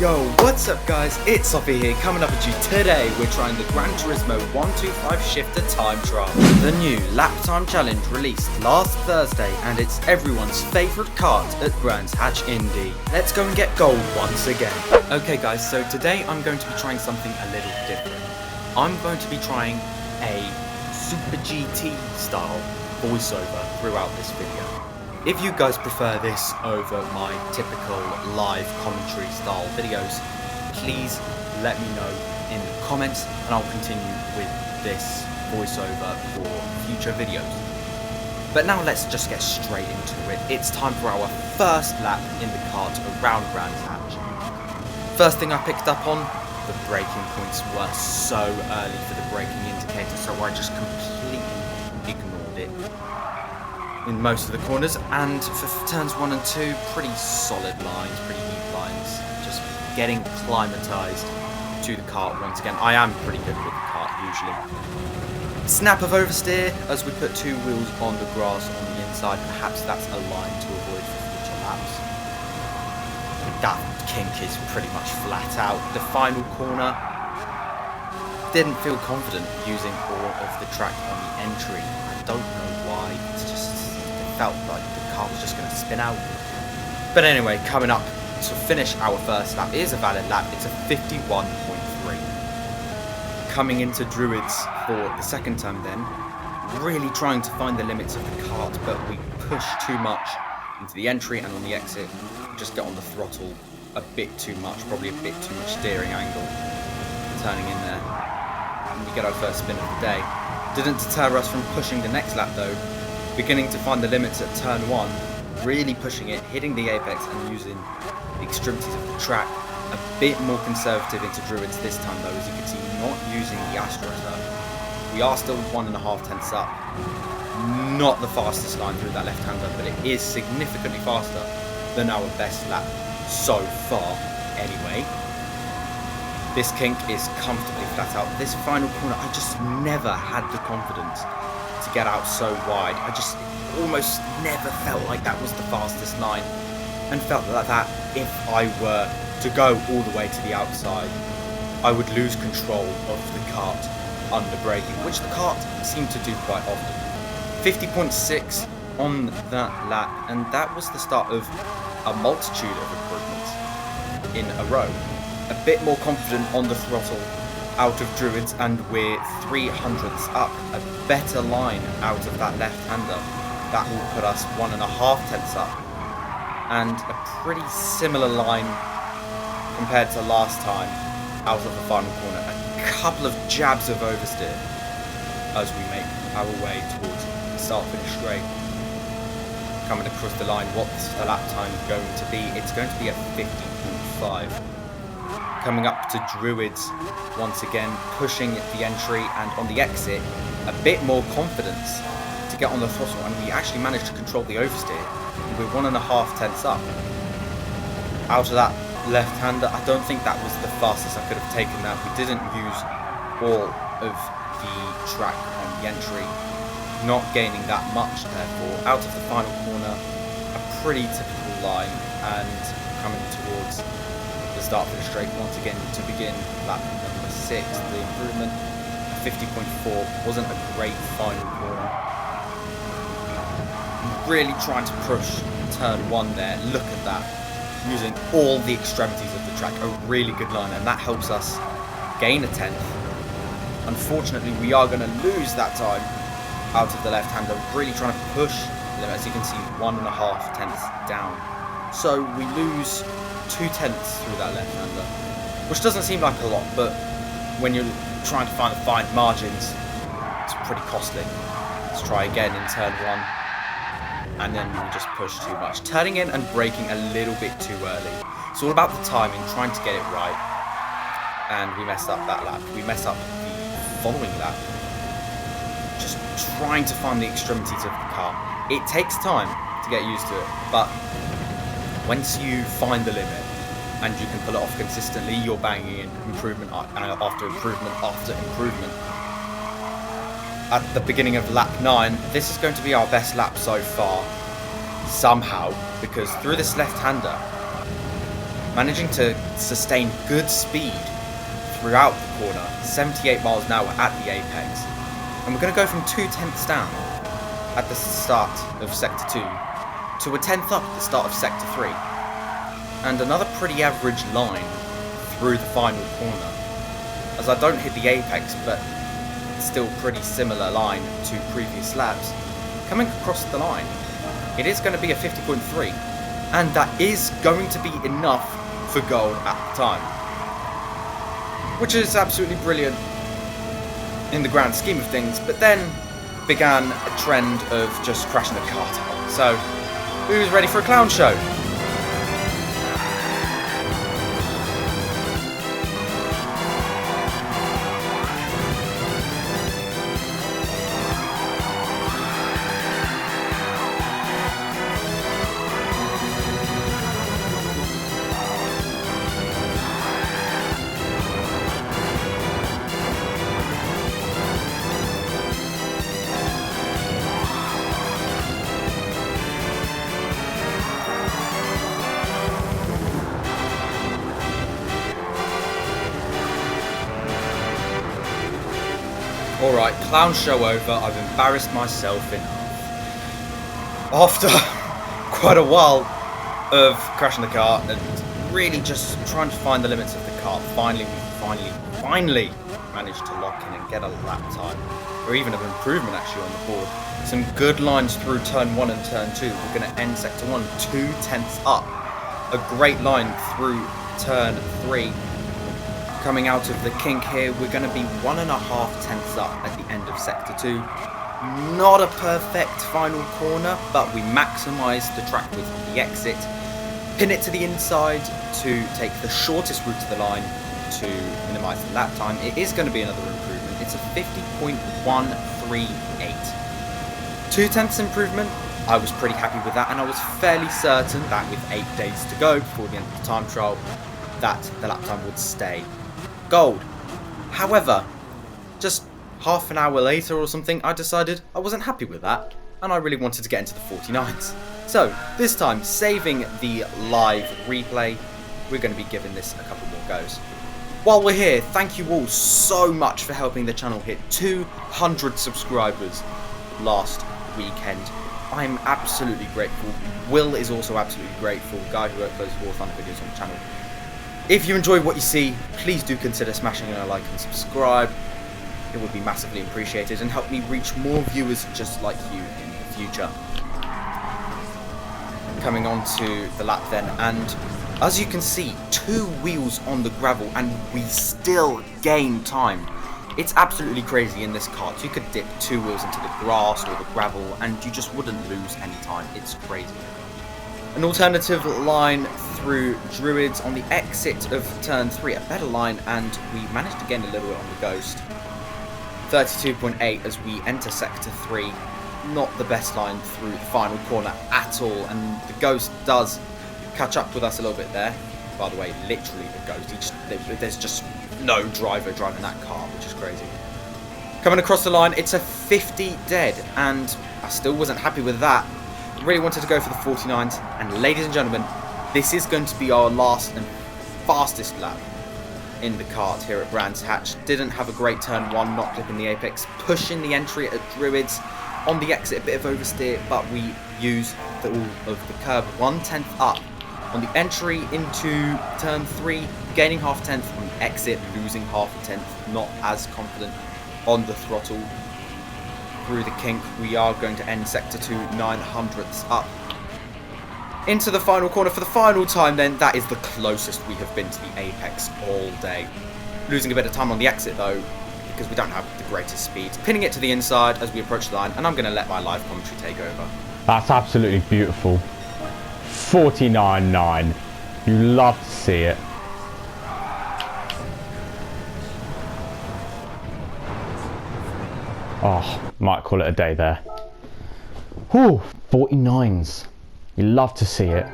Yo, what's up guys, it's Soffi here, coming up at you today. We're trying the Gran Turismo 125 shifter time trial. The new lap time challenge released last Thursday, and it's everyone's favourite kart at Brands Hatch Indy. Let's go and get gold once again. Okay guys, so today I'm going to be trying something a little different. I'm going to be trying a Super GT style voiceover throughout this video. If you guys prefer this over my typical live commentary style videos, please let me know in the comments and I'll continue with this voiceover for future videos. But now let's just get straight into it. It's time for our first lap in the kart around Brands Hatch. First thing I picked up on, the braking points were so early for the braking indicator, so I just completely ignored it in most of the corners, and for turns 1 and 2, pretty solid lines, pretty neat lines, just getting acclimatized to the kart once again. I am pretty good with the kart usually. Snap of oversteer as we put two wheels on the grass on the inside. Perhaps that's a line to avoid for future laps. That kink is pretty much flat out. The final corner, didn't feel confident using all of the track on the entry. I don't know why, it's just felt like the car was just going to spin out. But anyway, coming up to finish our first lap is a valid lap. It's a 51.3. Coming into Druids for the second time then, really trying to find the limits of the kart, but we push too much into the entry, and on the exit just get on the throttle a bit too much, probably a bit too much steering angle turning in there, and we get our first spin of the day. Didn't deter us from pushing the next lap though, beginning to find the limits at turn 1, really pushing it, hitting the apex and using the extremities of the track. A bit more conservative into Druids this time though, as you can see, not using the AstroTurf. We are still 1.5 tenths up. Not the fastest line through that left-hander, but it is significantly faster than our best lap so far anyway. This kink is comfortably flat out. This final corner, I just never had the confidence to get out so wide. I just almost never felt like that was the fastest line, and felt that if I were to go all the way to the outside, I would lose control of the kart under braking, which the kart seemed to do quite often. 50.6 on that lap, and that was the start of a multitude of improvements in a row. A bit more confident on the throttle out of Druids, and we're 300ths up, a better line out of that left-hander. That will put us 1.5 tenths up, and a pretty similar line compared to last time out of the final corner. A couple of jabs of oversteer as we make our way towards the start-finish straight. Coming across the line, what's the lap time going to be? It's going to be a 50.5. Coming up to Druids, once again pushing the entry, and on the exit a bit more confidence to get on the throttle, and we actually managed to control the oversteer. We're 1.5 tenths up. Out of that left-hander, I don't think that was the fastest I could have taken that. We didn't use all of the track on the entry, not gaining that much therefore. Out of the final corner, a pretty typical line, and coming towards the start for the straight once again to begin lap number 6. The improvement, 50.4, wasn't a great final corner. Really trying to push turn 1 there. Look at that, using all the extremities of the track. A really good line, and that helps us gain a 10th. Unfortunately, we are going to lose that time out of the left-hander. Really trying to push them, as you can see, 1.5 tenths down. So we lose 2 tenths through that left-hander, which doesn't seem like a lot, but when you're trying to find fine margins, it's pretty costly. Let's try again in turn 1, and then we just push too much, turning in and braking a little bit too early. It's all about the timing, trying to get it right, and we messed up that lap. We messed up the following lap, just trying to find the extremities of the car. It takes time to get used to it, but once you find the limit and you can pull it off consistently, you're banging in improvement after improvement after improvement. At the beginning of lap 9, this is going to be our best lap so far, somehow, because through this left-hander, managing to sustain good speed throughout the corner, 78 miles an hour at the apex. And we're going to go from 2/10 down at the start of Sector 2 to a 10th up at the start of Sector 3. And another pretty average line through the final corner, as I don't hit the apex, but it's still pretty similar line to previous laps. Coming across the line, it is going to be a 50.3, and that is going to be enough for gold at the time, which is absolutely brilliant in the grand scheme of things. But then began a trend of just crashing the kart out. So who's ready for a clown show? Alright, clown show over. I've embarrassed myself enough. After quite a while of crashing the car and really just trying to find the limits of the car, finally managed to lock in and get a lap time, or even an improvement actually on the board. Some good lines through turn 1 and turn 2. We're going to end sector 1 2/10 up. A great line through turn 3. Coming out of the kink here, we're going to be 1.5 tenths up at the end of sector 2. Not a perfect final corner, but we maximise the track width of the exit, pin it to the inside to take the shortest route to the line to minimise the lap time. It is going to be another improvement. It's a 50.138. 2/10 improvement. I was pretty happy with that, and I was fairly certain that with 8 days to go before the end of the time trial, that the lap time would stay gold. However, just half an hour later or something, I decided I wasn't happy with that, and I really wanted to get into the 49s. So this time, saving the live replay, we're going to be giving this a couple more goes. While we're here, thank you all so much for helping the channel hit 200 subscribers last weekend. I'm absolutely grateful. Will is also absolutely grateful, guy who uploads War Thunder videos on the channel. If you enjoy what you see, please do consider smashing a like and subscribe. It would be massively appreciated and help me reach more viewers just like you in the future. Coming on to the lap then, and as you can see, 2 wheels on the gravel and we still gain time. It's absolutely crazy in this kart. You could dip 2 wheels into the grass or the gravel and you just wouldn't lose any time. It's crazy. An alternative line through Druids on the exit of turn 3, a better line, and we managed to gain a little bit on the Ghost. 32.8 as we enter sector 3. Not the best line through the final corner at all, and the Ghost does catch up with us a little bit there. By the way, literally the Ghost. There's just no driver driving that car, which is crazy. Coming across the line, it's a 50 dead, and I still wasn't happy with that. Really wanted to go for the 49s, and ladies and gentlemen, this is going to be our last and fastest lap in the kart here at Brands Hatch. Didn't have a great turn 1, not clipping the apex, pushing the entry at Druids. On the exit, a bit of oversteer, but we use all of the curb. 1/10 up on the entry into turn 3, gaining half a tenth. On the exit, losing half a tenth. Not as confident on the throttle. Through the kink, we are going to end sector 2 9/100ths up. Into the final corner for the final time then. That is the closest we have been to the apex all day. Losing a bit of time on the exit though, because we don't have the greatest speed. Pinning it to the inside as we approach the line, and I'm going to let my live commentary take over. That's absolutely beautiful. 49.9. You love to see it. Oh, might call it a day there. Whew, 49s. You love to see it.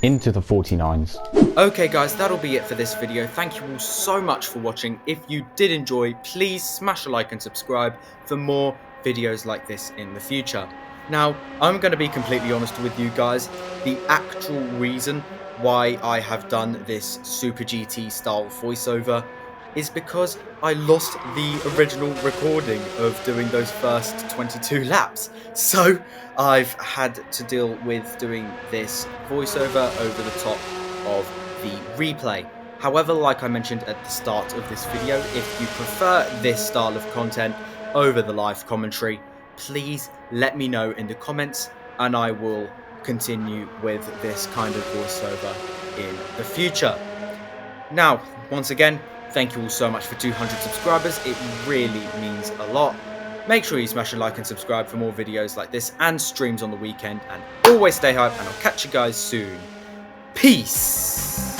Into the 49s. Okay guys, that'll be it for this video. Thank you all so much for watching. If you did enjoy, please smash a like and subscribe for more videos like this in the future. Now, I'm going to be completely honest with you guys. The actual reason why I have done this Super GT style voiceover is because I lost the original recording of doing those first 22 laps. So I've had to deal with doing this voiceover over the top of the replay. However, like I mentioned at the start of this video, if you prefer this style of content over the live commentary, please let me know in the comments and I will continue with this kind of voiceover in the future. Now, once again, thank you all so much for 200 subscribers. It really means a lot. Make sure you smash a like and subscribe for more videos like this and streams on the weekend. And always stay hype, and I'll catch you guys soon. Peace!